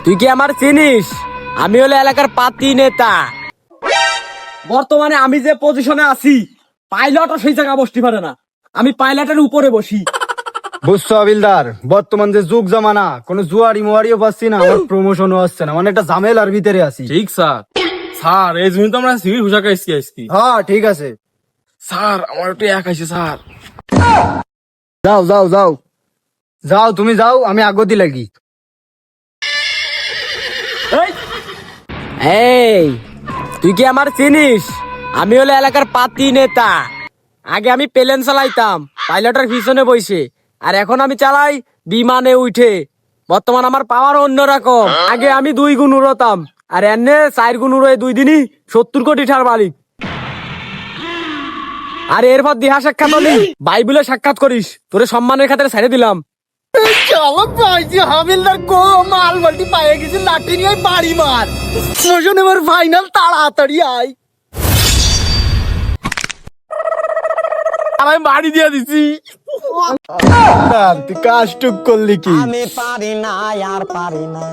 তুই কি আমার চিনিস? আমি হলো এলাকার পাতি নেতা। বর্তমানে আমি যে পজিশনে আছি, পাইলটও সেই জায়গা বসতে পারে না। আমি পাইলটের উপরে বসি। বুঝছো হাবিলদার, বর্তমান যে যুগ জামানা, কোনো জুয়ারি মুয়ারিও পাচ্ছি না, আমার প্রমোশনও হচ্ছে না, মানে একটা ঝামেলার ভিতরে আছি। ঠিক স্যার। স্যার এই জন্য তো আমরা সিভিল পোশাক আইসি। হ্যাঁ ঠিক আছে, স্যার আমার একটু এক আইসি স্যার। যাও যাও যাও যাও, তুমি যাও, আমি আগতি লাগি। এই, তুই কি আমার চিনিস? আমি হলো এলাকার পাতি নেতা। আগে আমি প্লেন চালাইতাম পাইলটের পিছনে বসে, আর এখন আমি চালাই বিমানে উঠে। বর্তমান আমার পাওয়ার অন্যরকম। আগে আমি 2 গুণ উড়তাম, আর এনে 4 গুণ উড়ে 2 দিনই 70 কোটি টাকার মালিক। আর এরপর দিহা সাক্ষাৎ হলি, বাইবেলে সাক্ষাৎ করিস, তোরে সম্মানের খাতিরে ছেড়ে দিলাম। হাবিলদার কো মাল বালতি পায়ে গেছে, লাঠি নিয়ে বাড়ি মার। প্রমোশন এবার ফাইনাল, তাড়াতাড়ি আয়। আমি বাড়ি দিয়ে দিছি। তুই কাজ টুক করলি কি? আমি পারি না আর পারি না।